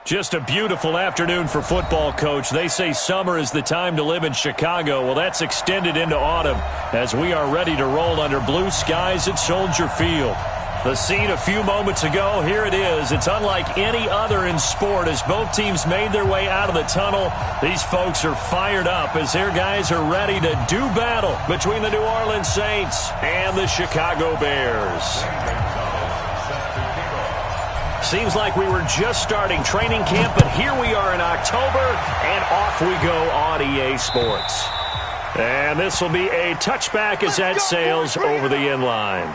Just a beautiful afternoon for football, Coach. They say summer is the time to live in Chicago. Well, that's extended into autumn as we are ready to roll under blue skies at Soldier Field. The scene a few moments ago, here it is. It's unlike any other in sport as both teams made their way out of the tunnel. These folks are fired up as their guys are ready to do battle between the New Orleans Saints and the Chicago Bears. Seems like we were just starting training camp, but here we are in October, and off we go on EA Sports. And this will be a touchback as that sails over the end line.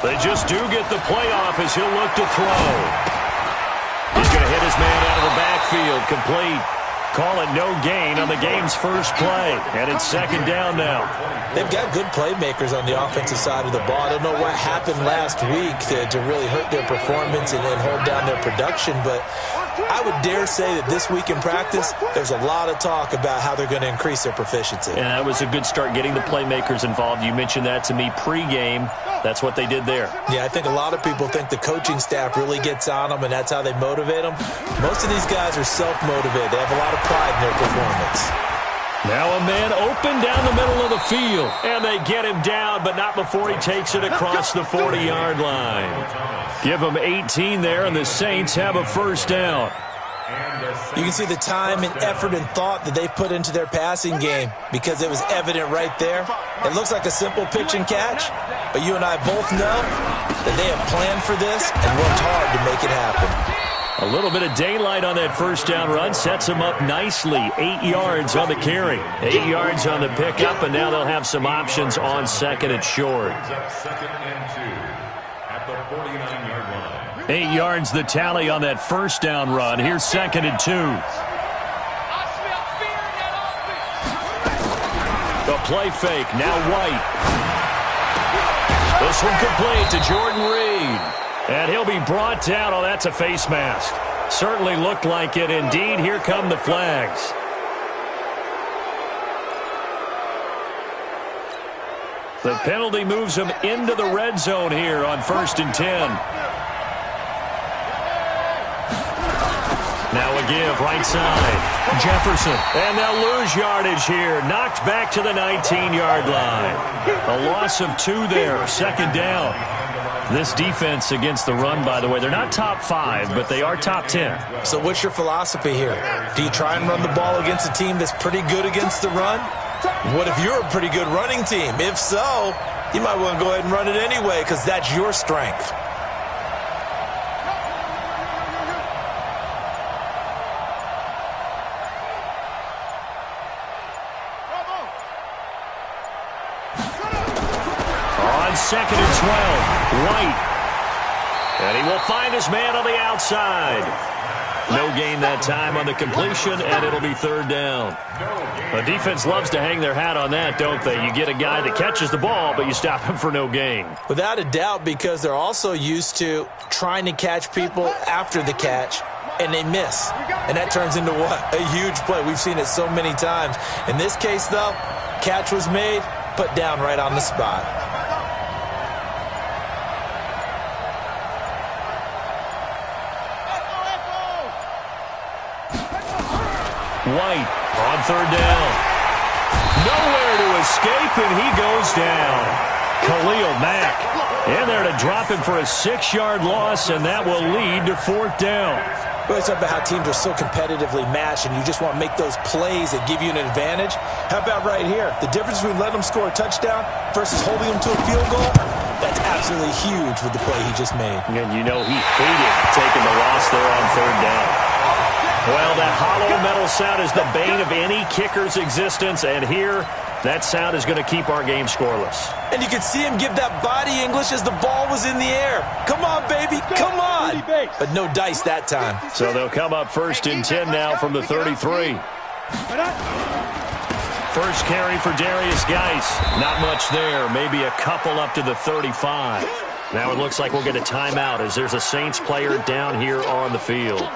They just do get the playoff as he'll look to throw. He's going to hit his man out of the backfield, complete. Call it no gain on the game's first play, and it's second down now. They've got good playmakers on the offensive side of the ball. I don't know what happened last week to really hurt their performance and hold down their production, but I would dare say that this week in practice, there's a lot of talk about how they're going to increase their proficiency. And that was a good start getting the playmakers involved. You mentioned that to me pregame. That's what they did there. Yeah, I think a lot of people think the coaching staff really gets on them, and that's how they motivate them. Most of these guys are self-motivated. They have a lot of pride in their performance. Now a man open down the middle of the field, and they get him down, but not before he takes it across the 40-yard line. Give them 18 there, and the Saints have a first down. You can see the time and effort and thought that they put into their passing game because it was evident right there. It looks like a simple pitch and catch, but you and I both know that they have planned for this and worked hard to make it happen. A little bit of daylight on that first down run sets them up nicely. 8 yards on the carry, 8 yards on the pickup, and now they'll have some options on second and short. 8 yards the tally on that first down run. Here's second and 2. The play fake, now White. This one complete to Jordan Reed. And he'll be brought down. Oh, that's a face mask. Certainly looked like it. Indeed, here come the flags. The penalty moves him into the red zone here on 1st and 10. Now a give, right side. Jefferson. And they'll lose yardage here. Knocked back to the 19-yard line. A loss of 2 there. Second down. This defense against the run, by the way, they're not top 5, but they are top 10. So what's your philosophy here? Do you try and run the ball against a team that's pretty good against the run? What if you're a pretty good running team? If so, you might want to go ahead and run it anyway because that's your strength. Second and 12, White. And he will find his man on the outside. No gain that time on the completion, and it'll be third down. The defense loves to hang their hat on that, don't they? You get a guy that catches the ball, but you stop him for no gain. Without a doubt, because they're also used to trying to catch people after the catch, and they miss. And that turns into what? A huge play. We've seen it so many times. In this case, though, catch was made, put down right on the spot. White on third down. Nowhere to escape, and he goes down. Khalil Mack in there to drop him for a 6-yard loss, and that will lead to 4th down. We always talk about how teams are so competitively matched, and you just want to make those plays that give you an advantage. How about right here? The difference between letting them score a touchdown versus holding them to a field goal, that's absolutely huge with the play he just made. And you know he hated taking the loss there on 3rd down. Well, that hollow metal sound is the bane of any kicker's existence, and here, that sound is going to keep our game scoreless. And you could see him give that body English as the ball was in the air. Come on, baby, come on. But no dice that time. So they'll come up 1st and 10 now from the 33. First carry for Darius Geis. Not much there. Maybe a couple up to the 35. Now it looks like we'll get a timeout as there's a Saints player down here on the field.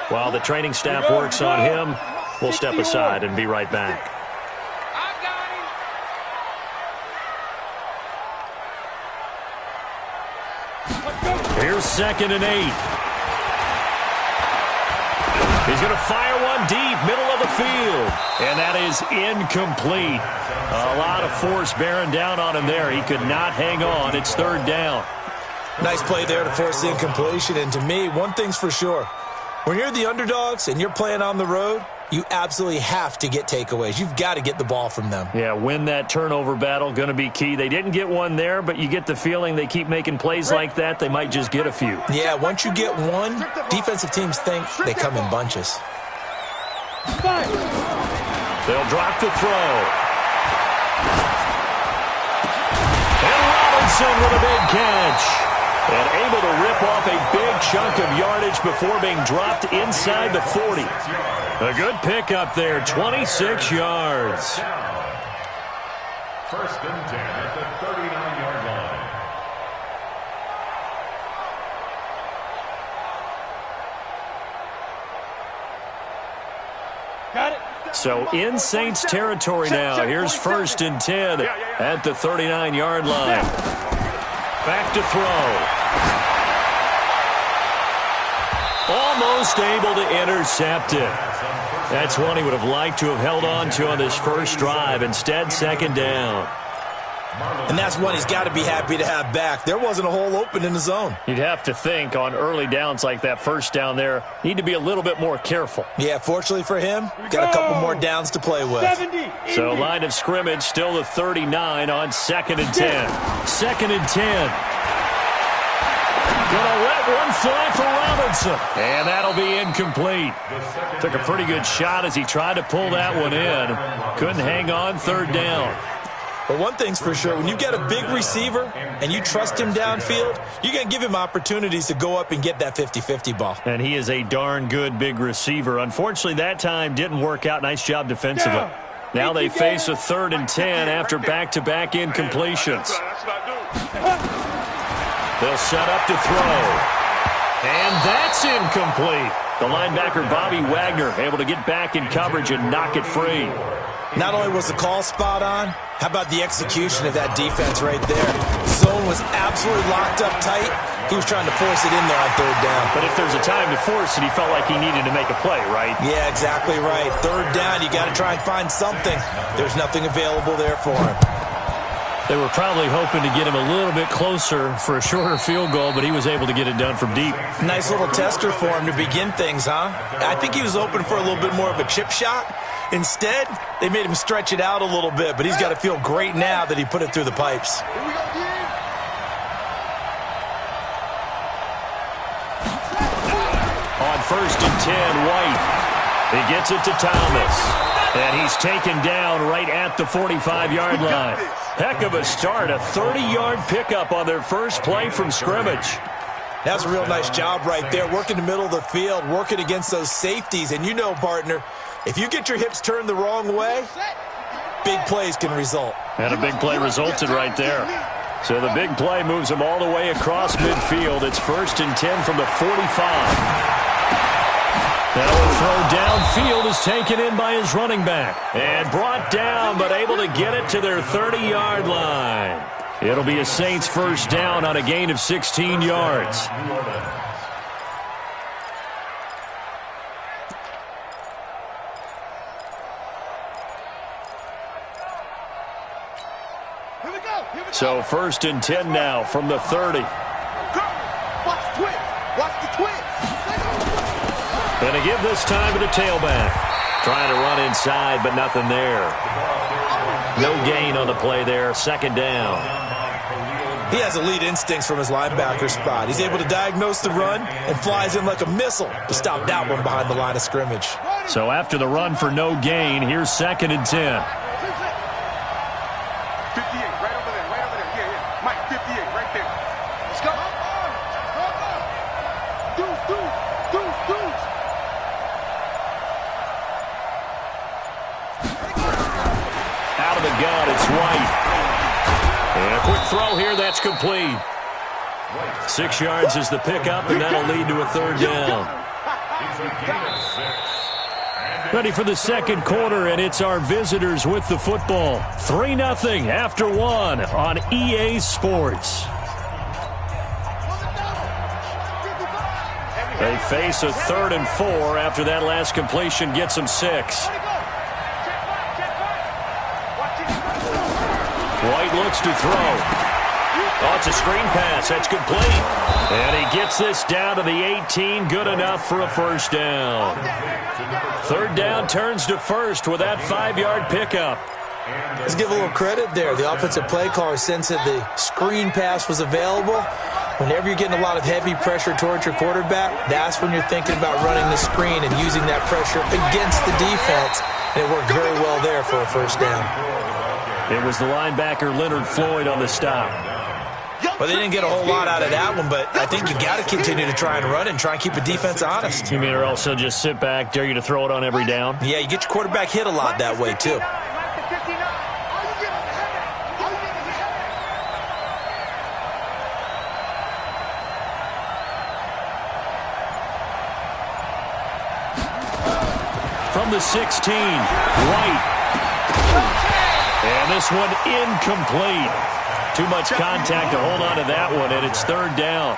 While the training staff works on him, we'll step aside and be right back. Here's 2nd and 8. He's going to fire one deep, middle of the field. And that is incomplete. A lot of force bearing down on him there. He could not hang on. It's 3rd down. Nice play there to force the incompletion. And to me, one thing's for sure. When you're the underdogs and you're playing on the road, you absolutely have to get takeaways. You've got to get the ball from them. Yeah, win that turnover battle, going to be key. They didn't get one there, but you get the feeling they keep making plays like that, they might just get a few. Yeah, once you get one, defensive teams think they come in bunches. They'll drop the throw. And Robinson with a big catch. And able to rip off a big chunk of yardage before being dropped inside the 40. A good pickup there, 26 yards. 1st and 10 at the 39-yard line. Got it. So in Saints territory now. Here's 1st and 10 at the 39-yard line. Back to throw. Almost able to intercept it. That's one he would have liked to have held on to on this first drive. Instead, 2nd down. And that's one he's got to be happy to have back. There wasn't a hole open in the zone. You'd have to think on early downs like that 1st down there, need to be a little bit more careful. Yeah, fortunately for him, got a couple more downs to play with. So line of scrimmage still the 39 on 2nd and 10. 2nd and 10. Gonna let one fly for Robinson. And that'll be incomplete. Took a pretty good shot as he tried to pull that one in. Couldn't hang on, 3rd down. But one thing's for sure, when you get a big receiver and you trust him downfield, you're going to give him opportunities to go up and get that 50-50 ball. And he is a darn good big receiver. Unfortunately, that time didn't work out. Nice job defensively. Now they face a 3rd and 10 after back-to-back incompletions. They'll set up to throw. And that's incomplete. The linebacker, Bobby Wagner, able to get back in coverage and knock it free. Not only was the call spot on, how about the execution of that defense right there? Zone was absolutely locked up tight. He was trying to force it in there on 3rd down. But if there's a time to force it, he felt like he needed to make a play, right? Yeah, exactly right. 3rd down, you got to try and find something. There's nothing available there for him. They were probably hoping to get him a little bit closer for a shorter field goal, but he was able to get it done from deep. Nice little tester for him to begin things, huh? I think he was open for a little bit more of a chip shot. Instead, they made him stretch it out a little bit, but he's got to feel great now that he put it through the pipes. On 1st and 10, White. He gets it to Thomas. And he's taken down right at the 45-yard line. Heck of a start, a 30-yard pickup on their first play from scrimmage. That's a real nice job right there, working the middle of the field, working against those safeties. And you know, partner, if you get your hips turned the wrong way, big plays can result. And a big play resulted right there. So the big play moves them all the way across midfield. It's 1st and 10 from the 45. Now a throw downfield is taken in by his running back. And brought down, but able to get it to their 30-yard line. It'll be a Saints 1st down on a gain of 16 yards. So 1st and 10 now from the 30. Watch the twist. Watch the twist. And to give this time to the tailback. Trying to run inside, but nothing there. No gain on the play there. 2nd down. He has elite instincts from his linebacker spot. He's able to diagnose the run and flies in like a missile to stop that one behind the line of scrimmage. So after the run for no gain, here's 2nd and 10. 58, right over there, right over there. Yeah. Mike, 58, right there. Let's go. Deuce. Out of the gun, it's White. And a quick throw here, that's complete. 6 yards is the pickup, and that'll lead to a 3rd down. Ready for the 2nd quarter, and it's our visitors with the football. 3-0 after 1 on EA Sports. They face a 3rd and 4 after that last completion gets them 6. White looks to throw. Oh, it's a screen pass. That's complete. And he gets this down to the 18. Good enough for a 1st down. 3rd down turns to 1st with that 5-yard pickup. Let's give a little credit there. The offensive play caller sensed that the screen pass was available. Whenever you're getting a lot of heavy pressure towards your quarterback, that's when you're thinking about running the screen and using that pressure against the defense. And it worked very well there for a 1st down. It was the linebacker Leonard Floyd on the stop. Well, they didn't get a whole lot out of that one, but I think you got to continue to try and run and try and keep a defense honest. You mean or else he'll just sit back, dare you to throw it on every down? Yeah, you get your quarterback hit a lot that way, too. From the 16, White. And this one incomplete. Too much contact to hold on to that one, and it's 3rd down.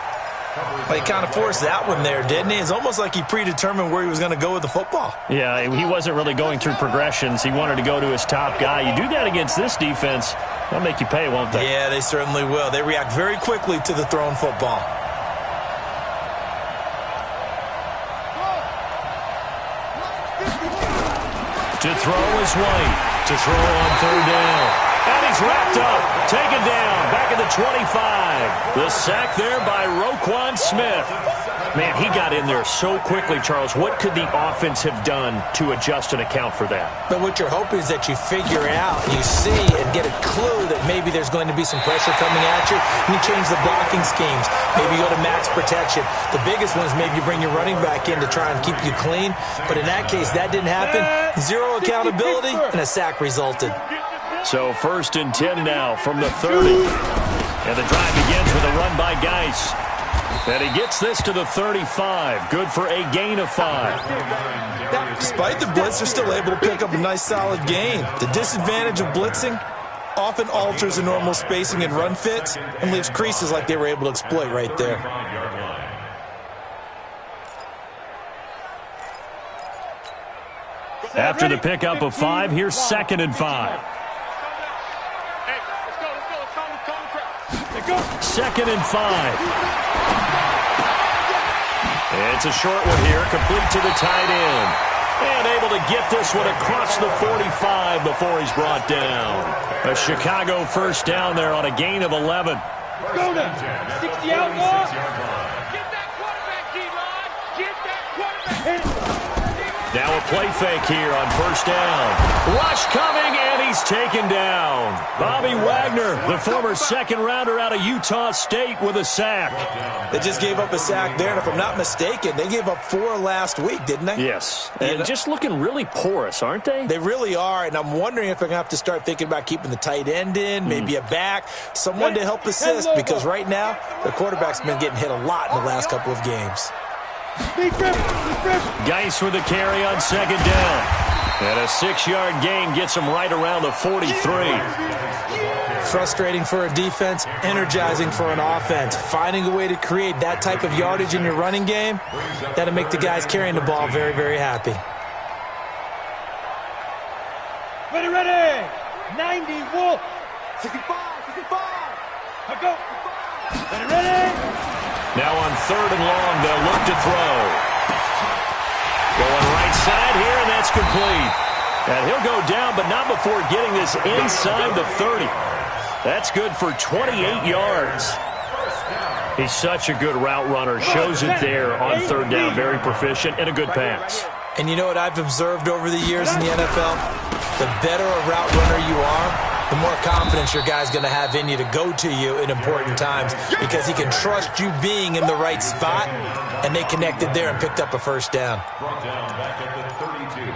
Well, he kind of forced that one there, didn't he? It's almost like he predetermined where he was going to go with the football. Yeah, he wasn't really going through progressions. He wanted to go to his top guy. You do that against this defense, they'll make you pay, won't they? Yeah, they certainly will. They react very quickly to the thrown football. To throw is White. To throw on 3rd down. And he's wrapped up. Taken down. Back at the 25. The sack there by Roquan Smith. Man, he got in there so quickly, Charles. What could the offense have done to adjust and account for that? But what you're hoping is that you figure out, you see, and get a clue that maybe there's going to be some pressure coming at you, and you change the blocking schemes. Maybe you go to max protection. The biggest one is maybe you bring your running back in to try and keep you clean. But in that case, that didn't happen. 0 accountability, and a sack resulted. So 1st and 10 now from the 30. And the drive begins with a run by Geis. And he gets this to the 35. Good for a gain of 5. Despite the blitz, they're still able to pick up a nice solid gain. The disadvantage of blitzing often alters the normal spacing and run fits and leaves creases like they were able to exploit right there. After the pickup of 5, here's 2nd and 5. 2nd and 5. It's a short one here, complete to the tight end. And able to get this one across the 45 before he's brought down. A Chicago 1st down there on a gain of 11. Go now. 60 out, Law. Get that quarterback, D-Line. Get that quarterback. Now a play fake here on 1st down. Rush coming, and he's taken down. Bobby Wagner, the former 2nd rounder out of Utah State, with a sack. They just gave up a sack there, and if I'm not mistaken, they gave up 4 last week, didn't they? Yes, and just looking really porous, aren't they? They really are, and I'm wondering if they're going to have to start thinking about keeping the tight end in, maybe a back, someone to help assist, because right now, the quarterback's been getting hit a lot in the last couple of games. Geis with a carry on 2nd down. And a 6-yard gain gets him right around the 43. Frustrating for a defense, energizing for an offense. Finding a way to create that type of yardage in your running game, that'll make the guys carrying the ball very, very happy. Ready. 90, Wolf. 65. Go. Ready? Now on 3rd and long, they'll look to throw. Going right side here, and that's complete. And he'll go down, but not before getting this inside the 30. That's good for 28 yards. He's such a good route runner. Shows it there on 3rd down. Very proficient and a good pass. And you know what I've observed over the years in the NFL? The better a route runner you are, the more confidence your guy's going to have in you to go to you in important times because he can trust you being in the right spot, and they connected there and picked up a first down. Brought down back at the 32.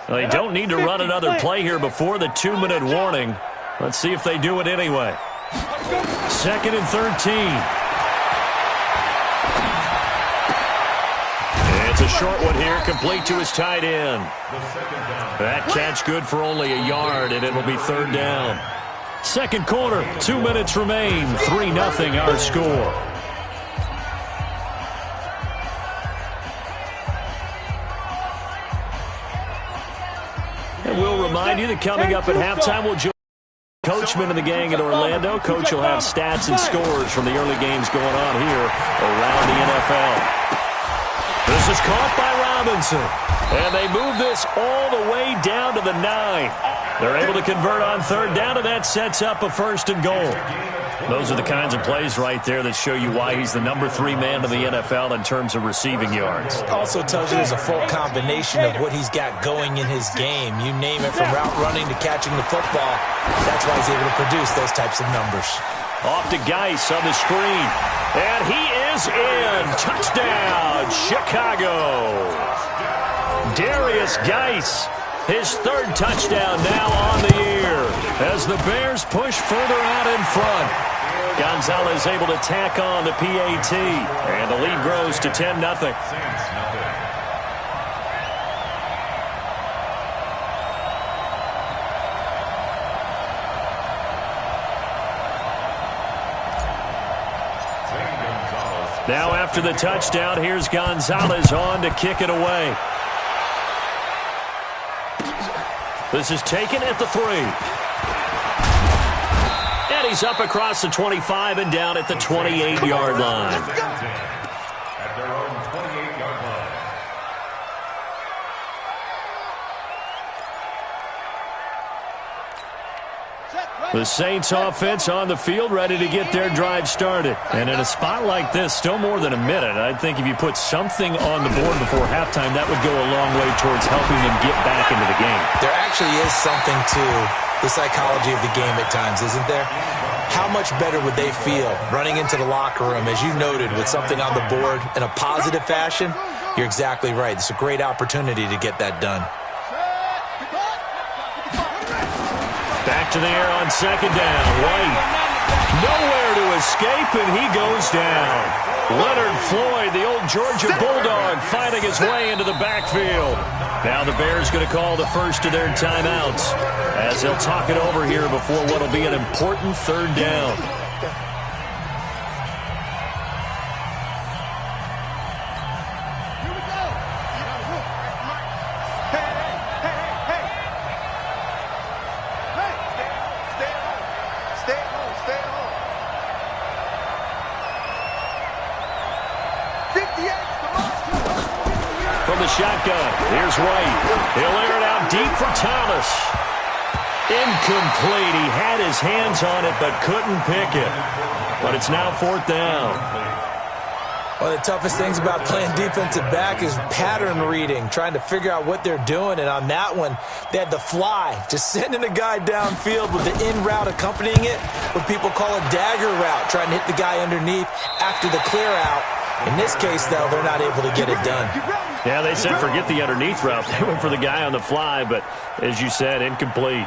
Well, they don't need to run another play here before the 2-minute warning. Let's see if they do it anyway. 2nd and 13. It's a short one here, complete to his tight end. That catch good for only a yard, and it'll be 3rd down. 2nd quarter, 2 minutes remain, 3-0 our score. And we'll remind you that coming up at halftime, we'll join Coachman and the gang in Orlando. Coach will have stats and scores from the early games going on here around the NFL. This is caught by Robinson. And they move this all the way down to the 9. They're able to convert on 3rd down, and that sets up a 1st and goal. Those are the kinds of plays right there that show you why he's the number 3 man in the NFL in terms of receiving yards. Also tells you there's a full combination of what he's got going in his game. You name it, from route running to catching the football. That's why he's able to produce those types of numbers. Off to Geis on the screen. And he is in. Touchdown, Chicago. Darius Geis, his 3rd touchdown now on the year as the Bears push further out in front. Gonzalez able to tack on the PAT, and the lead grows to 10-0. Now after the touchdown, here's Gonzalez on to kick it away. This is taken at the 3. And he's up across the 25 and down at the 28-yard line. At their own 28-yard line. The Saints offense on the field, ready to get their drive started. And in a spot like this, still more than a minute, I think if you put something on the board before halftime, that would go a long way towards helping them get back into the game. There actually is something to the psychology of the game at times, isn't there? How much better would they feel running into the locker room, as you noted, with something on the board in a positive fashion? You're exactly right. It's a great opportunity to get that done. Back to the air on 2nd down. White nowhere to escape, and he goes down. Leonard Floyd, the old Georgia Bulldog, fighting his way into the backfield. Now the Bears going to call the first of their timeouts as they'll talk it over here before what will be an important 3rd down. From the shotgun, here's White. He'll air it out deep for Thomas. Incomplete. He had his hands on it but couldn't pick it. But it's now 4th down. One of the toughest things about playing defensive back is pattern reading, trying to figure out what they're doing. And on that one, they had the fly, just sending a guy downfield with the in route accompanying it, what people call a dagger route, trying to hit the guy underneath after the clear out. In this case, though, they're not able to get it done. Yeah, they said forget the underneath route. They went for the guy on the fly, but as you said, incomplete.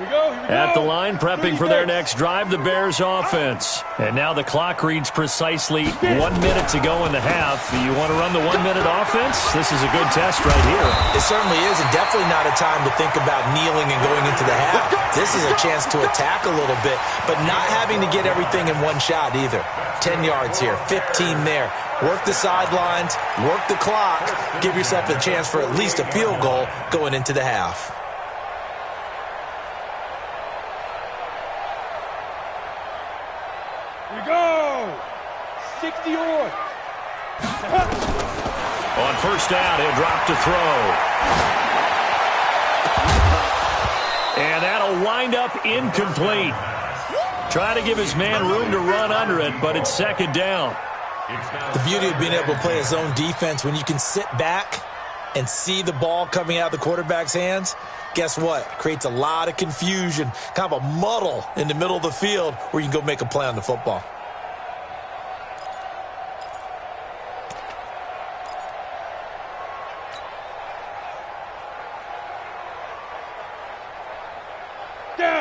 At the line, prepping for their next drive, the Bears offense. And now the clock reads precisely 1 minute to go in the half. You want to run the 1 minute offense? This is a good test right here. It certainly is, and definitely not a time to think about kneeling and going into the half. This is a chance to attack a little bit, but not having to get everything in one shot either. 10 yards here, 15 there. Work the sidelines, work the clock, give yourself a chance for at least a field goal going into the half. Here we go! 60 yards. On first down, he'll drop to throw. And that'll wind up incomplete. Trying to give his man room to run under it, but it's second down. The beauty of being able to play his own defense, when you can sit back and see the ball coming out of the quarterback's hands, guess what? Creates a lot of confusion, kind of a muddle in the middle of the field where you can go make a play on the football.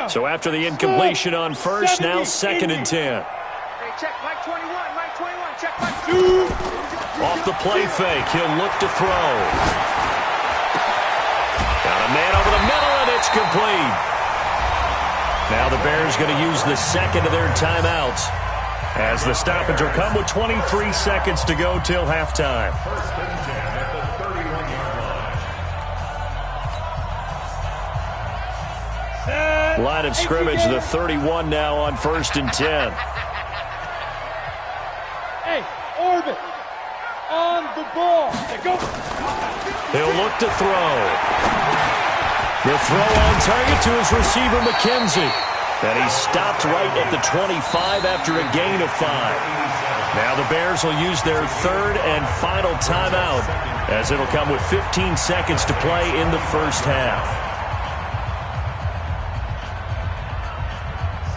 So after the incompletion on first, now second and 10. Hey, check Mike 21, Mike 21, check Mike 2. Off the play fake, he'll look to throw. Got a man over the middle, and it's complete. Now the Bears going to use the second of their timeouts as the stoppage will come with 23 seconds to go till halftime. First and 10 at the 31-yard line. Line of scrimmage, the 31 now on first and 10. Hey, orbit. On the ball. Go. He'll look to throw. The throw on target to his receiver, McKenzie. And he stopped right at the 25 after a gain of 5. Now the Bears will use their third and final timeout as it'll come with 15 seconds to play in the first half.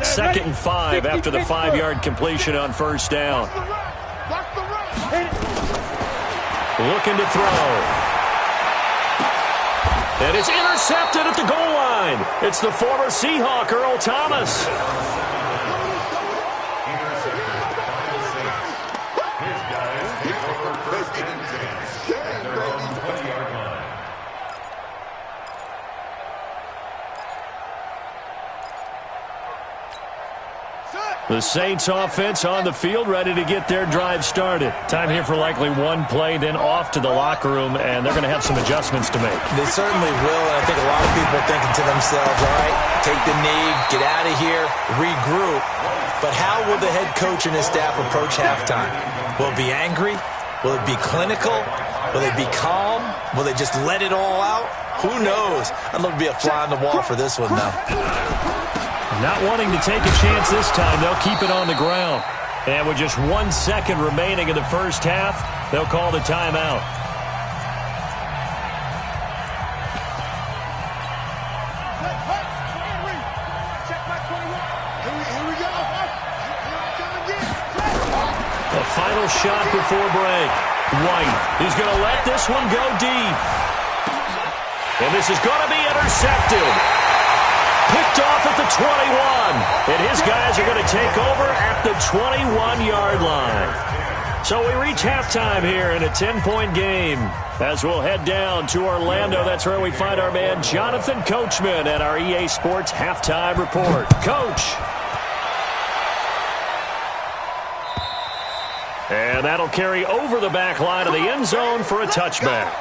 Second and 5 after the 5-yard completion on first down. Looking to throw. And it's intercepted at the goal line. It's the former Seahawk, Earl Thomas. His guys take over first and 10 at their own 20-yard line. The Saints offense on the field, ready to get their drive started. Time here for likely one play, then off to the locker room, and they're going to have some adjustments to make. They certainly will, and I think a lot of people are thinking to themselves, all right, take the knee, get out of here, regroup. But how will the head coach and his staff approach halftime? Will it be angry? Will it be clinical? Will they be calm? Will they just let it all out? Who knows? I'd love to be a fly on the wall for this one, though. Not wanting to take a chance this time, they'll keep it on the ground. And with just 1 second remaining in the first half, they'll call the timeout. The final shot before break. White, he's going to let this one go deep. And this is going to be intercepted. Picked off at the 21. And his guys are going to take over at the 21-yard line. So we reach halftime here in a 10-point game. As we'll head down to Orlando, that's where we find our man Jonathan Coachman at our EA Sports Halftime Report. Coach. And that'll carry over the back line of the end zone for a touchback.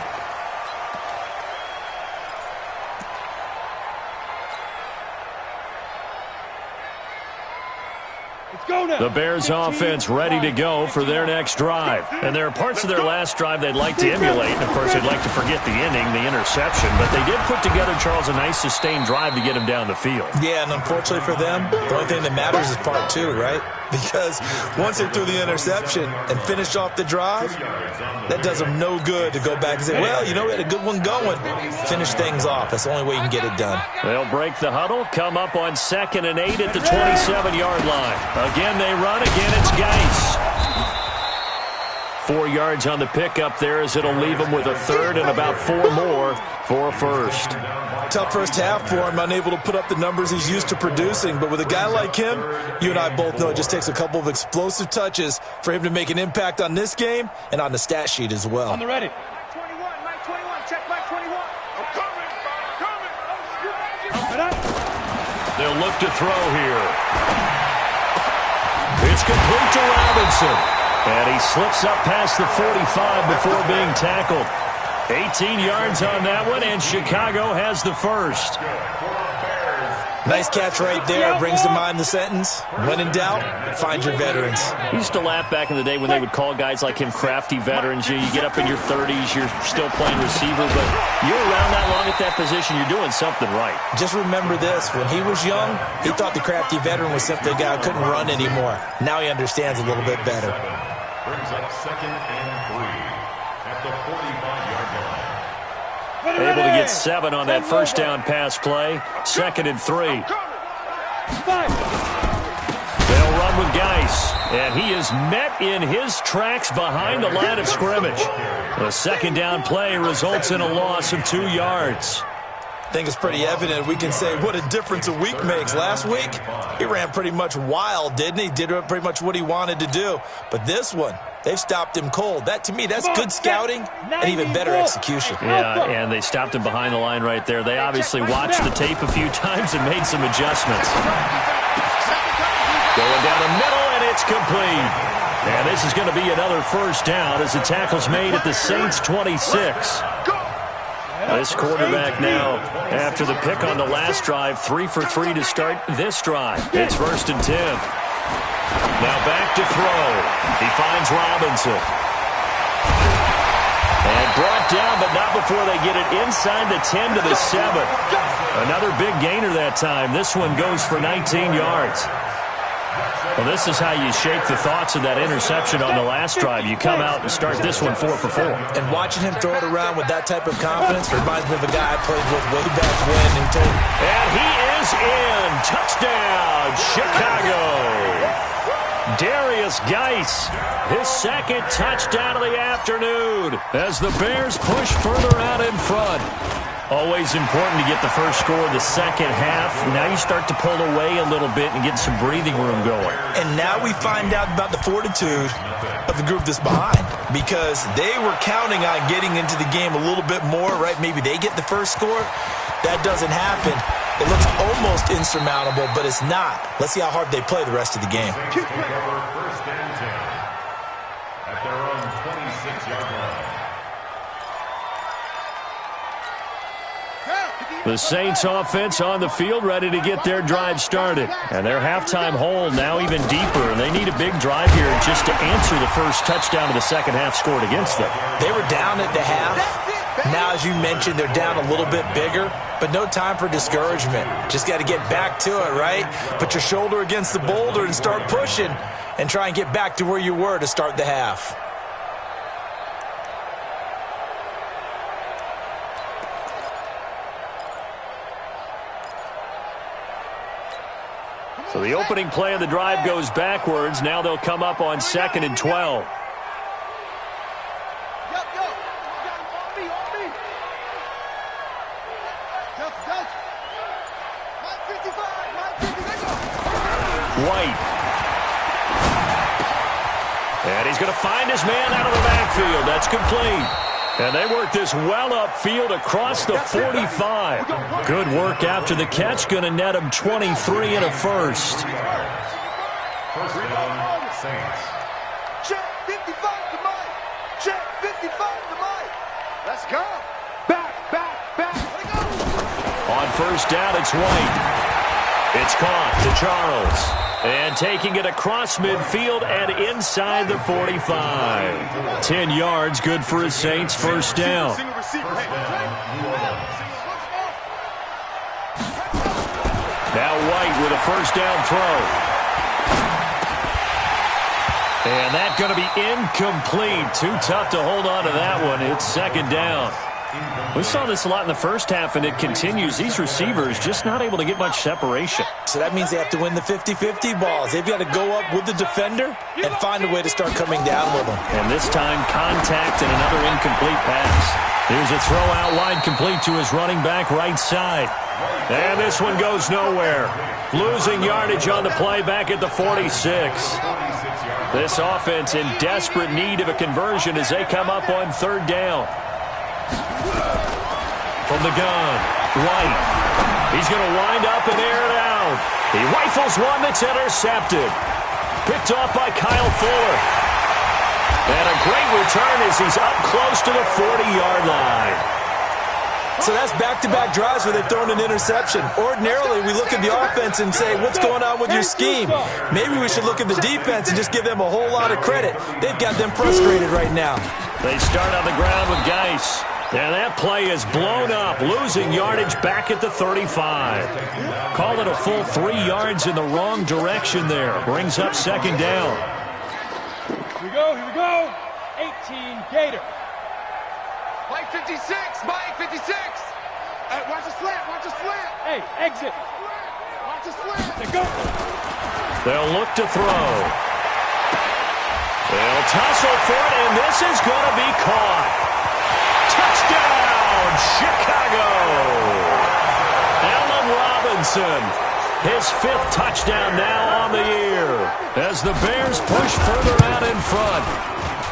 The Bears offense ready to go for their next drive. And there are parts of their last drive they'd like to emulate. And, of course, they'd like to forget the inning, the interception. But they did put together, Charles, a nice sustained drive to get him down the field. Yeah, and unfortunately for them, the only thing that matters is part 2, right? Because once they threw the interception and finished off the drive, that does them no good to go back and say, well, you know, we had a good one going. Finish things off. That's the only way you can get it done. They'll break the huddle, come up on 2nd and 8 at the 27-yard line. Again, they run. Again, it's Geis. 4 yards on the pickup there as it'll leave them with a third and about 4 more for a first. Tough first half for him, unable to put up the numbers he's used to producing. But with a guy like him, you and I both know it just takes a couple of explosive touches for him to make an impact on this game and on the stat sheet as well. On the ready. Mike 21, check Mike 21. I'm coming. They'll look to throw here. It's complete to Robinson. And he slips up past the 45 before being tackled. 18 yards on that one, and Chicago has the first. Nice catch right there. Brings to mind the sentence, when in doubt, find your veterans. We used to laugh back in the day when they would call guys like him crafty veterans. You get up in your 30s, you're still playing receiver, but you're around that long at that position, you're doing something right. Just remember this. When he was young, he thought the crafty veteran was simply a guy who couldn't run anymore. Now he understands a little bit better. Brings up 2nd and 3 at the 45-yard line. Able to get 7 on that first down pass play. 2nd and 3. They'll run with Geis, and he is met in his tracks behind the line of scrimmage. The 2nd down play results in a loss of 2 yards. I think it's pretty evident. We can say what a difference a week makes. Last week, he ran pretty much wild, didn't he? Did pretty much what he wanted to do. But this one, they've stopped him cold. That, to me, that's good scouting and even better execution. Yeah, and they stopped him behind the line right there. They obviously watched the tape a few times and made some adjustments. Going down the middle, and it's complete. And this is going to be another first down as the tackle's made at the Saints' 26. This quarterback now, after the pick on the last drive, 3 for 3 to start this drive. It's 1st and 10. Now back to throw. He finds Robinson. And brought down, but not before they get it inside the 10 to the 7. Another big gainer that time. This one goes for 19 yards. Well, this is how you shake the thoughts of that interception on the last drive. You come out and start this one 4 for 4. And watching him throw it around with that type of confidence reminds me of a guy I played with way back when. And he is in. Touchdown, Chicago. Darius Geis, his 2nd touchdown of the afternoon as the Bears push further out in front. Always important to get the first score of the second half. Now you start to pull away a little bit and get some breathing room going. And now we find out about the fortitude of the group that's behind, because they were counting on getting into the game a little bit more, right? Maybe they get the first score. That doesn't happen. It looks almost insurmountable, but it's not. Let's see how hard they play the rest of the game. First and 10 at their own 26-yard line. The Saints offense on the field, ready to get their drive started. And their halftime hole now even deeper. And they need a big drive here just to answer the first touchdown of the second half scored against them. They were down at the half. Now, as you mentioned, they're down a little bit bigger, but no time for discouragement. Just got to get back to it, right? Put your shoulder against the boulder and start pushing and try and get back to where you were to start the half. So the opening play of the drive goes backwards. Now they'll come up on 2nd and 12. White. And he's going to find his man out of the backfield. That's complete. And they work this well upfield across the 45. Good work after the catch. Going to net him 23 and a first. First down, Saints. Check 55 to Mike. Check 55 to Mike. Let's go. Back. Let it go. On first down, it's White. It's caught to Charles. And taking it across midfield and inside the 45. 10 yards, good for his Saints, first down. Now White with a first down throw. And that's going to be incomplete. Too tough to hold on to that one. It's 2nd down. We saw this a lot in the first half, and it continues. These receivers just not able to get much separation. So that means they have to win the 50-50 balls. They've got to go up with the defender and find a way to start coming down with them. And this time, contact and another incomplete pass. Here's a throw out wide, complete to his running back right side. And this one goes nowhere. Losing yardage on the play back at the 46. This offense in desperate need of a conversion as they come up on third down. From the gun, White. He's going to wind up and air it out. He rifles one that's intercepted. Picked off by Kyle Fuller. And a great return as he's up close to the 40-yard line. So that's back-to-back drives where they've thrown an interception. Ordinarily, we look at the offense and say, what's going on with your scheme? Maybe we should look at the defense and just give them a whole lot of credit. They've got them frustrated right now. They start on the ground with Geis. And that play is blown up, losing yardage back at the 35. Call it a full 3 yards in the wrong direction there. Brings up second down. Here we go. 18, Gator. Mike 56, Mike 56. Hey, watch the slant, watch the slant. Hey, exit. Watch the slant. There go. They'll look to throw. They'll tussle for it, and this is going to be caught. Touchdown, Chicago. Allen Robinson, his 5th touchdown now on the year as the Bears push further out in front.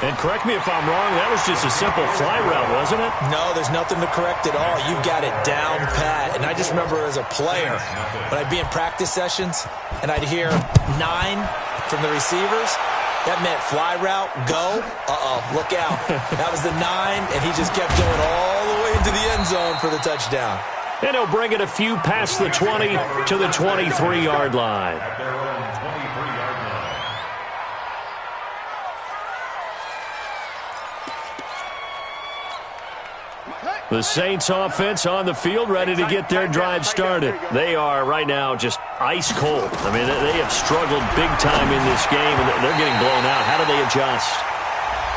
And correct me if I'm wrong, that was just a simple fly route, wasn't it? No, there's nothing to correct at all. You've got it down pat. And I just remember as a player, when I'd be in practice sessions and I'd hear 9 from the receivers, that meant fly route, go, look out. That was the 9, and he just kept going all the way into the end zone for the touchdown. And he'll bring it a few past the 20 to the 23-yard line. The Saints offense on the field, ready to get their drive started. They are right now just ice cold. I mean, they have struggled big time in this game, and they're getting blown out. How do they adjust?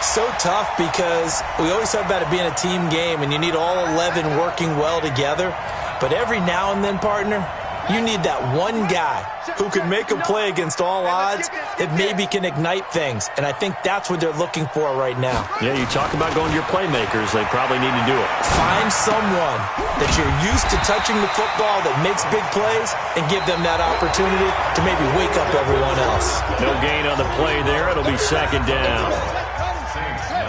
So tough because we always talk about it being a team game, and you need all 11 working well together. But every now and then, partner, you need that one guy who can make a play against all odds that maybe can ignite things. And I think that's what they're looking for right now. Yeah, you talk about going to your playmakers. They probably need to do it. Find someone that you're used to touching the football that makes big plays and give them that opportunity to maybe wake up everyone else. No gain on the play there. It'll be second down.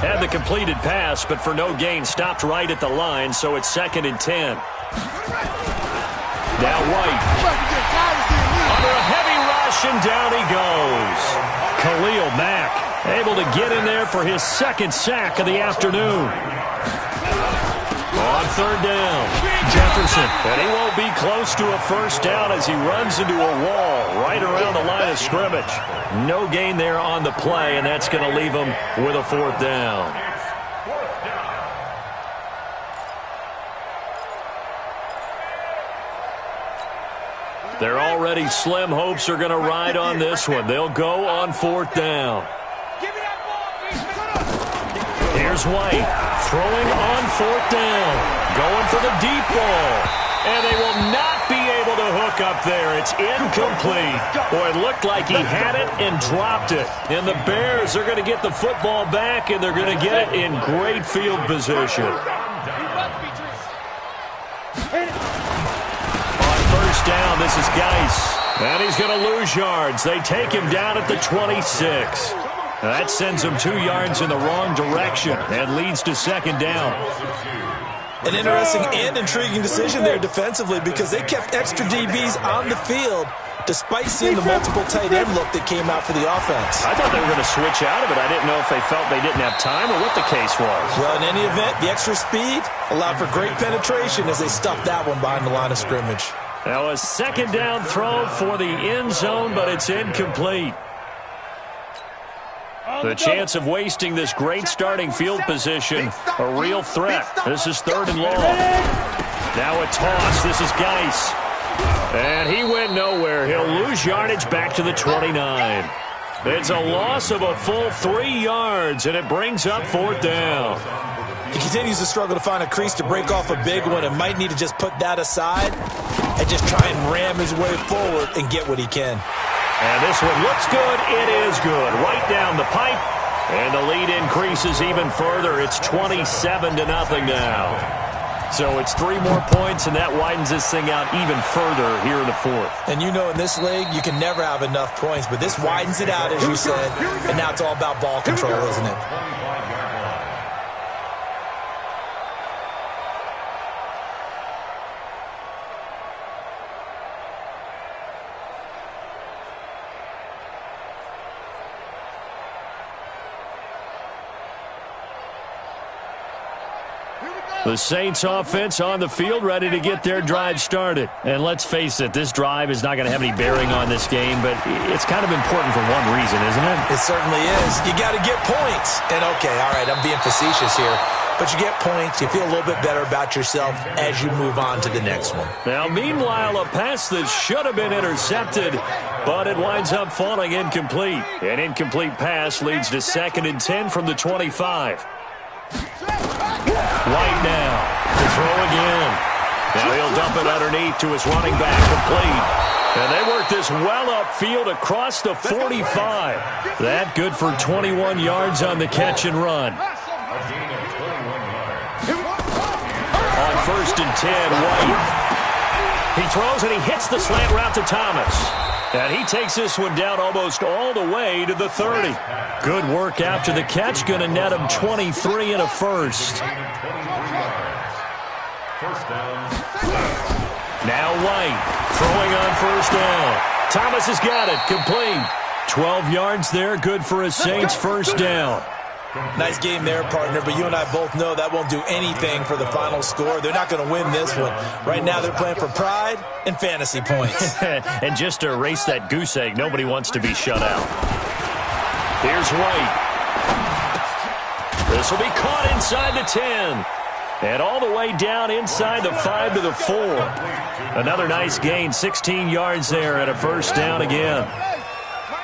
Had the completed pass, but for no gain, stopped right at the line, so it's 2nd and 10. Now White. Under a heavy rush, and down he goes. Khalil Mack able to get in there for his 2nd sack of the afternoon. On 3rd down, Jefferson. And he won't be close to a first down as he runs into a wall right around the line of scrimmage. No gain there on the play, and that's going to leave him with a 4th down. They're already slim hopes are going to ride on this one. They'll go on 4th down. Here's White throwing on 4th down. Going for the deep ball. And they will not be able to hook up there. It's incomplete. Boy, it looked like he had it and dropped it. And the Bears are going to get the football back, and they're going to get it in great field position. Down, this is Geis, and he's going to lose yards. They take him down at the 26. That sends him 2 yards in the wrong direction and leads to 2nd down. An interesting and intriguing decision there defensively because they kept extra DBs on the field despite seeing the multiple tight end look that came out for the offense. I thought they were going to switch out of it. I didn't know if they felt they didn't have time or what the case was. Well, in any event, the extra speed allowed for great penetration as they stuffed that one behind the line of scrimmage. Now a 2nd down throw for the end zone, but it's incomplete. The chance of wasting this great starting field position, a real threat. This is 3rd and long. Now a toss. This is Geis. And he went nowhere. He'll lose yardage back to the 29. It's a loss of a full 3 yards, and it brings up 4th down. He continues to struggle to find a crease to break off a big one and might need to just put that aside and just try and ram his way forward and get what he can. And this one looks good. It is good. Right down the pipe. And the lead increases even further. It's 27-0 now. So it's 3 more points, and that widens this thing out even further here in the fourth. And you know in this league, you can never have enough points, but this widens it out, as you said, and now it's all about ball control, isn't it? The Saints offense on the field, ready to get their drive started. And let's face it, this drive is not going to have any bearing on this game, but it's kind of important for one reason, isn't it? It certainly is. You got to get points. And okay, all right, I'm being facetious here, but you get points, you feel a little bit better about yourself as you move on to the next one. Now, meanwhile, a pass that should have been intercepted, but it winds up falling incomplete. An incomplete pass leads to 2nd and 10 from the 25. White now to throw again. Now he'll dump it underneath to his running back, complete. And they work this well upfield across the 45. That good for 21 yards on the catch and run. On 1st and 10, White. He throws and he hits the slant route to Thomas. And he takes this one down almost all the way to the 30. Good work after the catch. Going to net him 23 and a first. Now White throwing on 1st down. Thomas has got it. Complete. 12 yards there. Good for a Saints 1st down. Nice game there, partner, but you and I both know that won't do anything for the final score. They're not going to win this one. Right now they're playing for pride and fantasy points. And just to erase that goose egg, nobody wants to be shut out. Here's White. This will be caught inside the 10. And all the way down inside the 5 to the 4. Another nice gain, 16 yards there and a 1st down again.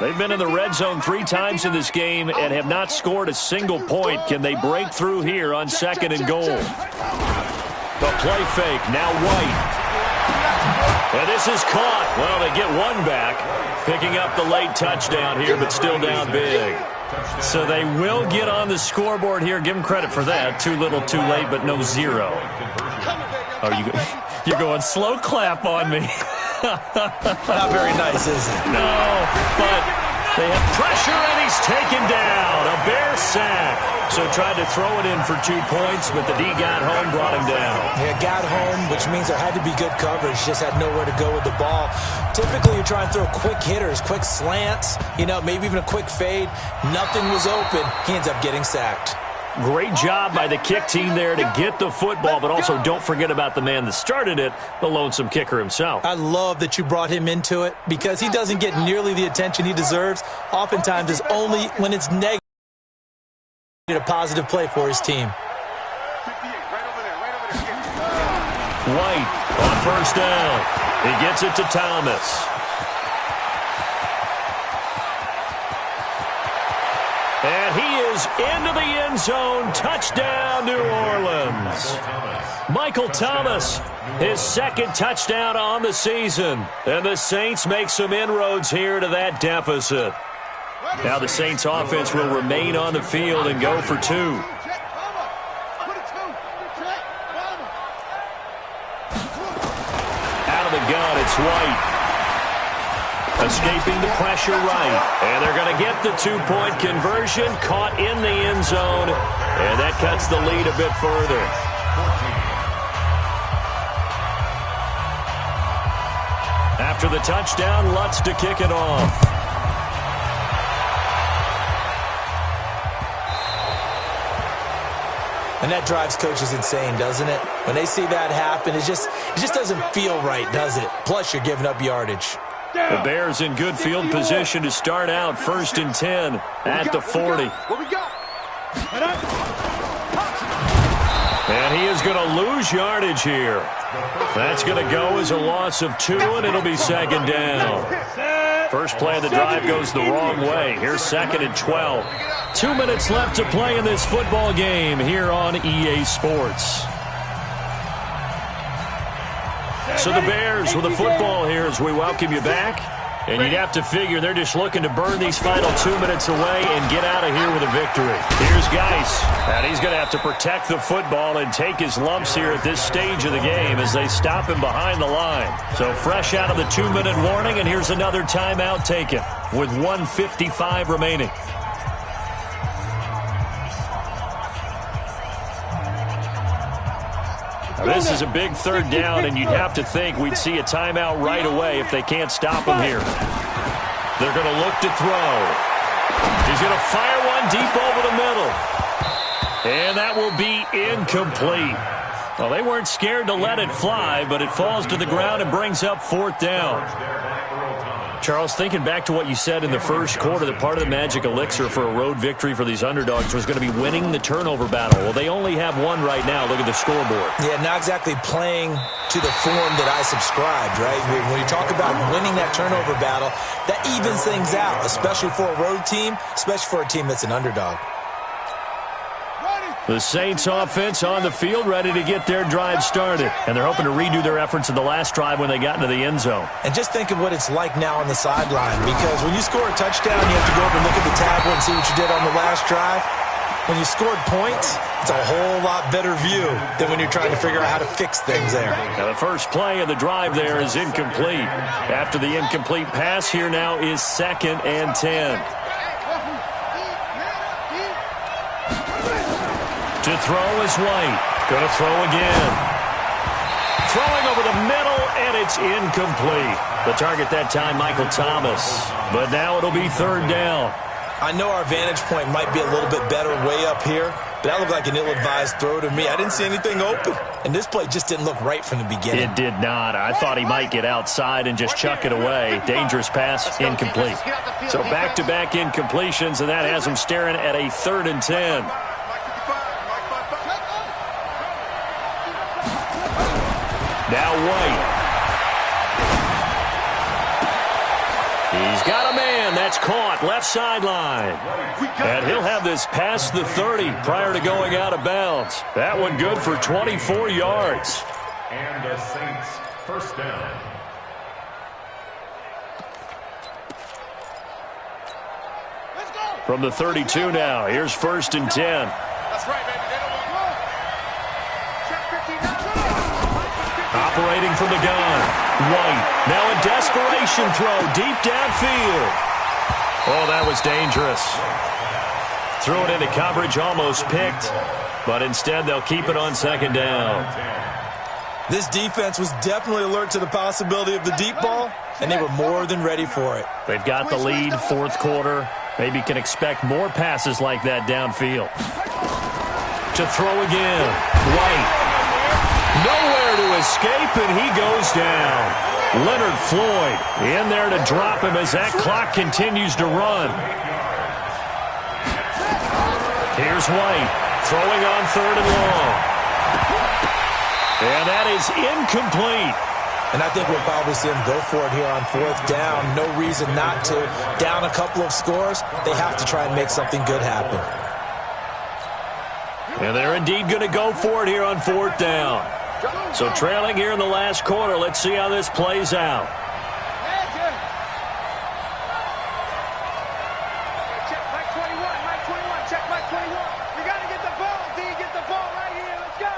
They've been in the red zone 3 times in this game and have not scored a single point. Can they break through here on 2nd and goal? The play fake, now White. And this is caught. Well, they get one back, picking up the late touchdown here, but still down big. So they will get on the scoreboard here. Give them credit for that. Too little, too late, but no 0. Oh, you're going slow clap on me. Not very nice, is it? No, but they have pressure, and he's taken down. A Bear sack. So tried to throw it in for 2 points, but the D got home, brought him down. Yeah, got home, which means there had to be good coverage. Just had nowhere to go with the ball. Typically, you're trying to throw quick hitters, quick slants, maybe even a quick fade. Nothing was open. He ends up getting sacked. Great job by the kick team there to get the football, but also don't forget about the man that started it, the lonesome kicker himself. I love that you brought him into it because he doesn't get nearly the attention he deserves. Oftentimes, it's only when it's negative a positive play for his team. White on 1st down. He gets it to Thomas. And he is into the end zone. Touchdown, New Orleans. Michael Thomas, his 2nd touchdown on the season. And the Saints make some inroads here to that deficit. Now the Saints offense will remain on the field and go for 2. Out of the gun, it's White. Escaping the pressure right. And they're going to get the 2-point conversion. Caught in the end zone. And that cuts the lead a bit further. After the touchdown, Lutz to kick it off. And that drives coaches insane, doesn't it? When they see that happen, it just doesn't feel right, does it? Plus, you're giving up yardage. The Bears in good field position to start out 1st and 10 at the 40. And he is going to lose yardage here. That's going to go as a loss of 2, and it'll be 2nd down. First play of the drive goes the wrong way. Here's 2nd and 12. 2 minutes left to play in this football game here on EA Sports. So the Bears with the football here as we welcome you back. And you'd have to figure they're just looking to burn these final 2 minutes away and get out of here with a victory. Here's Geis. And he's going to have to protect the football and take his lumps here at this stage of the game as they stop him behind the line. So fresh out of the 2-minute warning, and here's another timeout taken with 1:55 remaining. This is a big 3rd down, and you'd have to think we'd see a timeout right away if they can't stop him here. They're going to look to throw. He's going to fire one deep over the middle. And that will be incomplete. Well, they weren't scared to let it fly, but it falls to the ground and brings up 4th down. Charles, thinking back to what you said in the first quarter, that part of the magic elixir for a road victory for these underdogs was going to be winning the turnover battle. Well, they only have one right now. Look at the scoreboard. Yeah, not exactly playing to the form that I subscribed, right? When you talk about winning that turnover battle, that evens things out, especially for a road team, especially for a team that's an underdog. The Saints offense on the field, ready to get their drive started. And they're hoping to redo their efforts in the last drive when they got into the end zone. And just think of what it's like now on the sideline, because when you score a touchdown, you have to go over and look at the tablet and see what you did on the last drive. When you scored points, it's a whole lot better view than when you're trying to figure out how to fix things there. Now the first play of the drive there is incomplete. After the incomplete pass, here now is 2nd and 10. To throw is White. Going to throw again. Throwing over the middle, and it's incomplete. The target that time, Michael Thomas. But now it'll be 3rd down. I know our vantage point might be a little bit better way up here, but that looked like an ill-advised throw to me. I didn't see anything open. And this play just didn't look right from the beginning. It did not. I thought he might get outside and just chuck it away. Dangerous pass, incomplete. So back-to-back incompletions, and that has him staring at a 3rd and 10. Now White. He's got a man. That's caught. Left sideline. And he'll have this past the 30 prior to going out of bounds. That one good for 24 yards. And the Saints first down. From the 32 now. Here's 1st and 10. That's right, baby. They don't want more. Check 59. Operating from the gun. White. Now a desperation throw deep downfield. Oh, that was dangerous. Threw it into coverage, almost picked. But instead, they'll keep it on 2nd down. This defense was definitely alert to the possibility of the deep ball, and they were more than ready for it. They've got the lead, 4th quarter. Maybe can expect more passes like that downfield. To throw again. White. Nowhere to escape, and he goes down. Leonard Floyd in there to drop him as that clock continues to run. Here's White throwing on 3rd and long. And that is incomplete. And I think we'll probably see them go for it here on 4th down. No reason not to. Down a couple of scores, they have to try and make something good happen. And they're indeed going to go for it here on 4th down. So trailing here in the last quarter. Let's see how this plays out. Check Mike 21, Mike 21, check Mike 21. You got to get the ball, D. Get the ball right here. Let's go.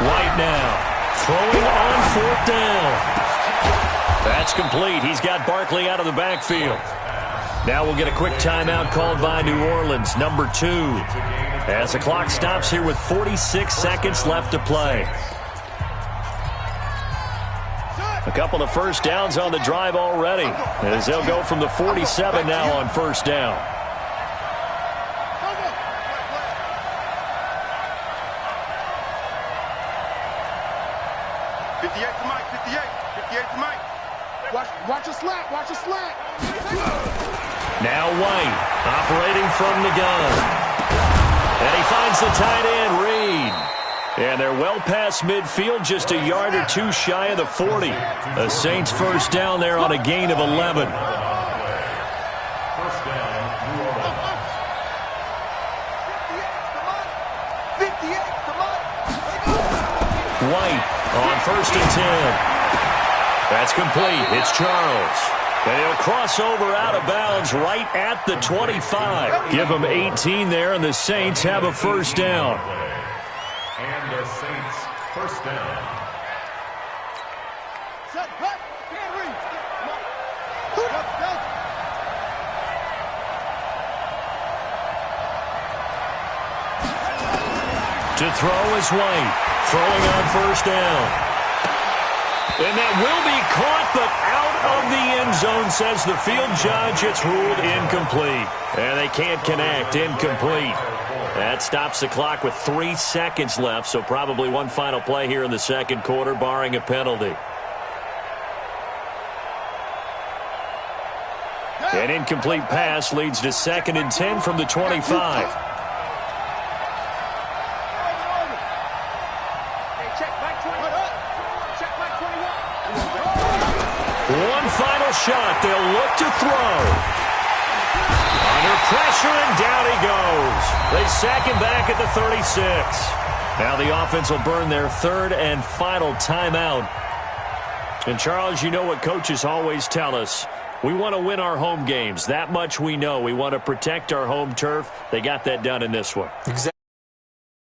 White now. Throwing on 4th down. That's complete. He's got Barkley out of the backfield. Now we'll get a quick timeout called by New Orleans, number 2. As the clock stops here with 46 seconds left to play. A couple of first downs on the drive already, as they'll go from the 47 now on 1st down. Watch a slant. Watch a slant. Now White operating from the gun. And he finds the tight end, Reed. And they're well past midfield, just a yard or two shy of the 40. The Saints first down there on a gain of 11. First down, New Orleans. 58, come on. White on 1st and 10. That's complete. It's Charles. They'll cross over out of bounds right at the 25. Give them 18 there, and the Saints have a first down. And the Saints first down. Set, cut, can't reach. Come on. Go. To throw is White. Throwing on first down. And that will be caught, but out of the end zone, says the field judge. It's ruled incomplete. And they can't connect. Incomplete. That stops the clock with 3 seconds left, so probably one final play here in the second quarter, barring a penalty. An incomplete pass leads to 2nd and 10 from the 25. One final shot. They'll look to throw. Under pressure, and down he goes. They sack him back at the 36. Now the offense will burn their 3rd and final timeout. And, Charles, you know what coaches always tell us. We want to win our home games. That much we know. We want to protect our home turf. They got that done in this one. Exactly.